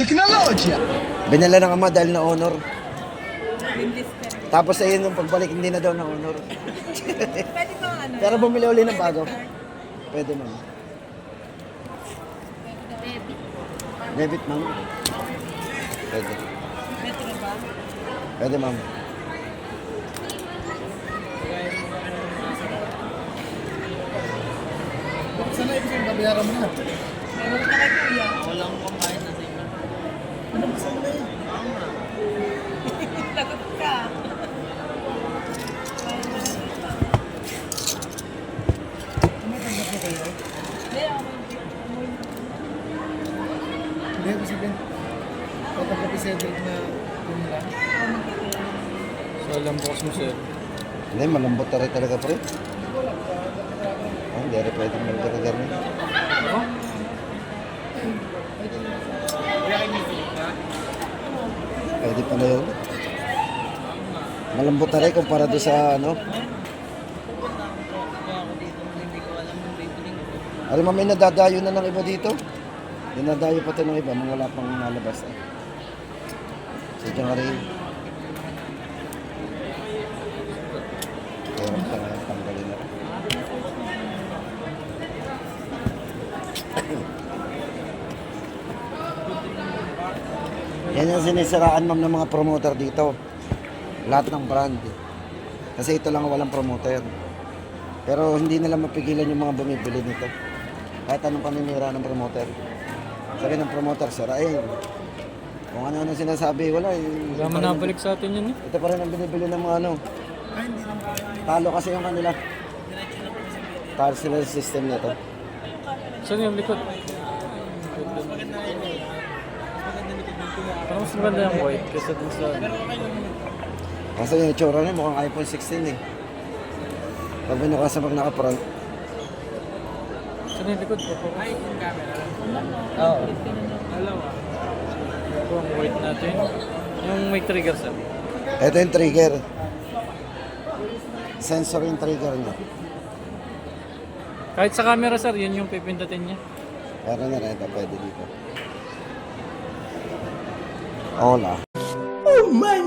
teknolohiya. Binala ng ama dahil na honor. Tapos ayun, nung pagbalik, hindi na daw na honor. Pwede ba ano? Pero bumili uli ng bago. Pwede, ma'am. Debit, ma'am. Pwede. Metro ba? Pwede, ma'am. Sana ibig yung babayaran mo na. Meron ka kay kuya. Walang pambayad na sa inyo. Ano ba sa mga yun? Lagot ka. Tumatanggap na kayo? Hindi, ako Hindi, kasi Ben. Tatanggap si Cedric na kung lang. So, alam bukas mo, sir. Hindi, malambot na rin talaga, pre. Hindi rin pwedeng magkakagar na. Ako? Pwede pa na yun. Malambot na rin kumpara doon sa ano. Alam mo, may nadadayo na ng iba dito. Dinadayo pa ito ng iba nung wala pang nalabas. Sadya nga rin. Kaya pa nga tanggalin na. Yan yung sinisiraan, ma'am, ng mga promoter dito. Lahat ng brand. Kasi ito lang walang promoter. Pero hindi nila mapigilan yung mga bumibili nito. Kahit anong paninira ng promoter. Sabi ng promoter, sirain. Kung ano-ano sinasabi, wala. Wala man nabalik sa atin yun eh. Ito pa rin ang binibili ng mga ano. Talo kasi yung kanila. Talo sila yung system nito. Saan yung likod? Parang mas maganda yung white kaysa dun sa... Kasi yung itsura niya mukhang iPhone 16 eh. Pag binukas na pag naka-front. Saan yung likod? Ay, yung camera. Oo. Ito ang white natin. Yung may trigger, sir. Ito yung trigger. Sensor yung trigger niya. Kahit sa camera, sir, yun yung pipindutin niya. Pero na rin ito, pwede dito. Hola. Oh my